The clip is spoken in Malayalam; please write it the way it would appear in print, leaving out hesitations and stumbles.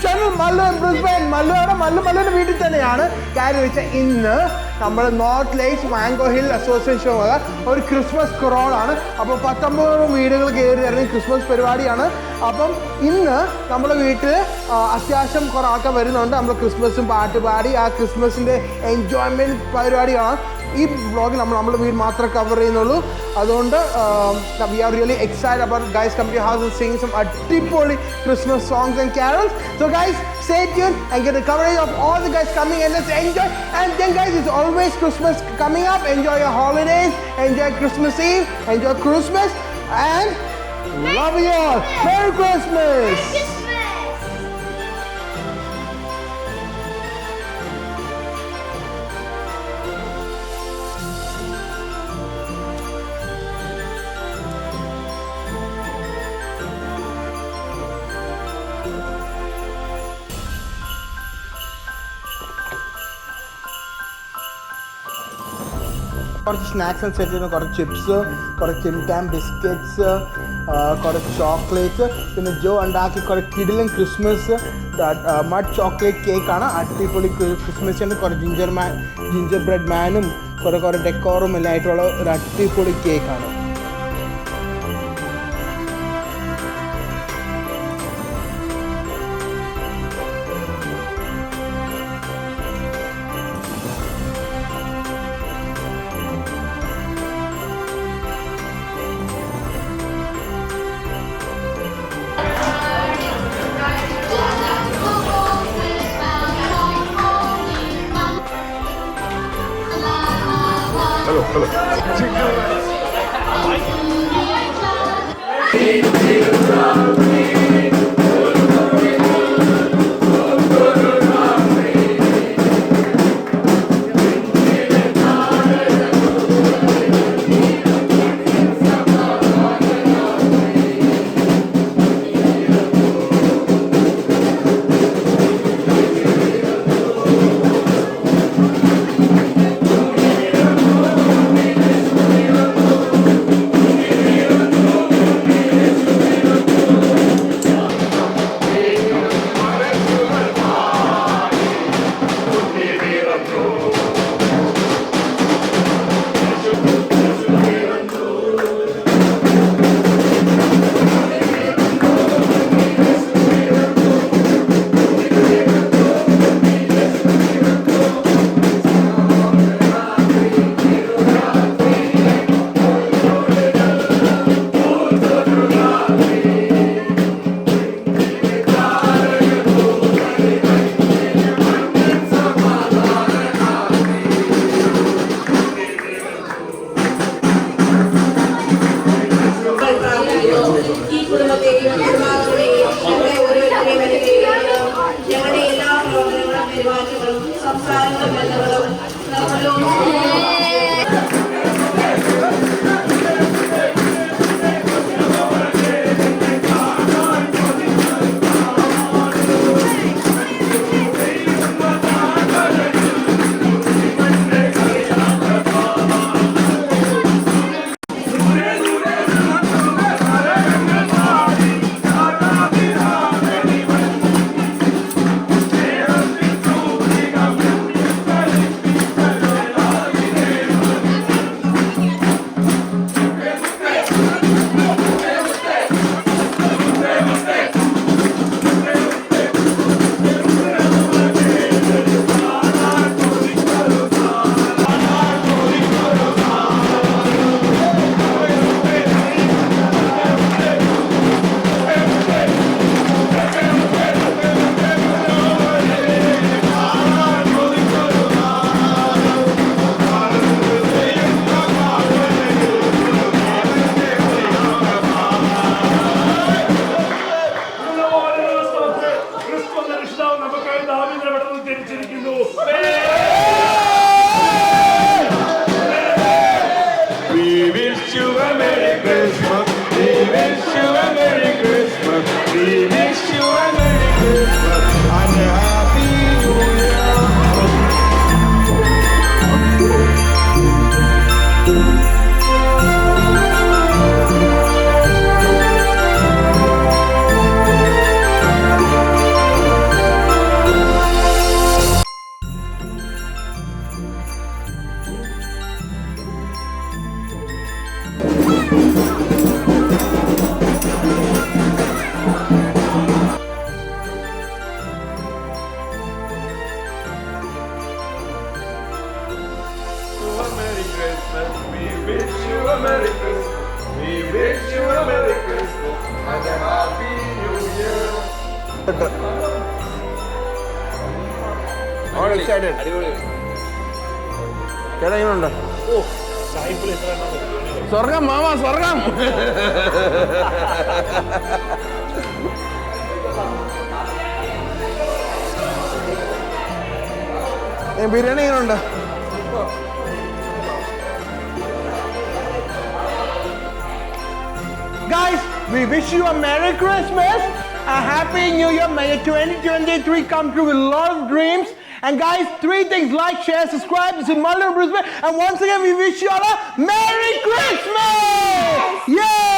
channel Mallu in Brisbane. Mallu's വീട്ടിൽ തന്നെയാണ്. കാര്യം വെച്ചാൽ ഇന്ന് നമ്മൾ north lakes mango hill association ഒരു ക്രിസ്മസ് ക്രോളാണ്. അപ്പോൾ 19 വീടുകൾ കയറി ഇറങ്ങി ക്രിസ്മസ് പരിപാടിയാണ്. അപ്പം ഇന്ന് നമ്മുടെ വീട്ടിൽ അത്യാവശ്യം കുറേ ആൾക്കാർ വരുന്നുണ്ട്. നമ്മൾ ക്രിസ്മസും പാട്ട് പാടി ആ ക്രിസ്മസിൻ്റെ എൻജോയ്മെൻറ്റ് പരിപാടിയാണ്. ഈ വ്ളോഗിൽ നമ്മുടെ വീട് മാത്രമേ കവർ ചെയ്യുന്നുള്ളൂ. അതുകൊണ്ട് we are really excited about guys come to house and sing some അടിപൊളി Christmas songs and carols. So guys stay tuned and get the coverage of all the guys coming and let's enjoy. And then guys, it's always Christmas coming up. Enjoy your holidays, enjoy Christmas Eve, enjoy Christmas, and love you all. Merry Christmas. കുറച്ച് സ്നാക്സ് സെറ്റ് ചെയ്യുന്ന കുറച്ച് ചിപ്സ്, കുറച്ച് ടിംടാം ബിസ്ക്കറ്റ്സ്, കുറച്ച് ചോക്ലേറ്റ്സ്, പിന്നെ ജോ ഉണ്ടാക്കി കുറച്ച് കിടിലൻ ക്രിസ്മസ് മഡ് ചോക്ലേറ്റ് കേക്കാണ്. അടിപൊളി ക്രിസ്മസിൻ്റെ കുറച്ച് ജിഞ്ചർ ബ്രെഡ് മാനും കുറേ ഡെക്കോറും എല്ലാം ആയിട്ടുള്ള ഒരു അടിപൊളി കേക്കാണ്. Hello. Merry Christmas. We wish you a Merry Christmas and a Happy New Year. All excited. ചേട്ടാ എങ്ങനെയുണ്ട്? സ്വർഗം മാമ സ്വർഗം. ബിരിയാണി എങ്ങനെയുണ്ട്? Guys, we wish you a Merry Christmas, a Happy New Year. May 2023 come true with a lot of dreams. And guys, 3 things: like, share, subscribe. This is Malayalee Brisbane. And once again, we wish you all a Merry Christmas! Yay!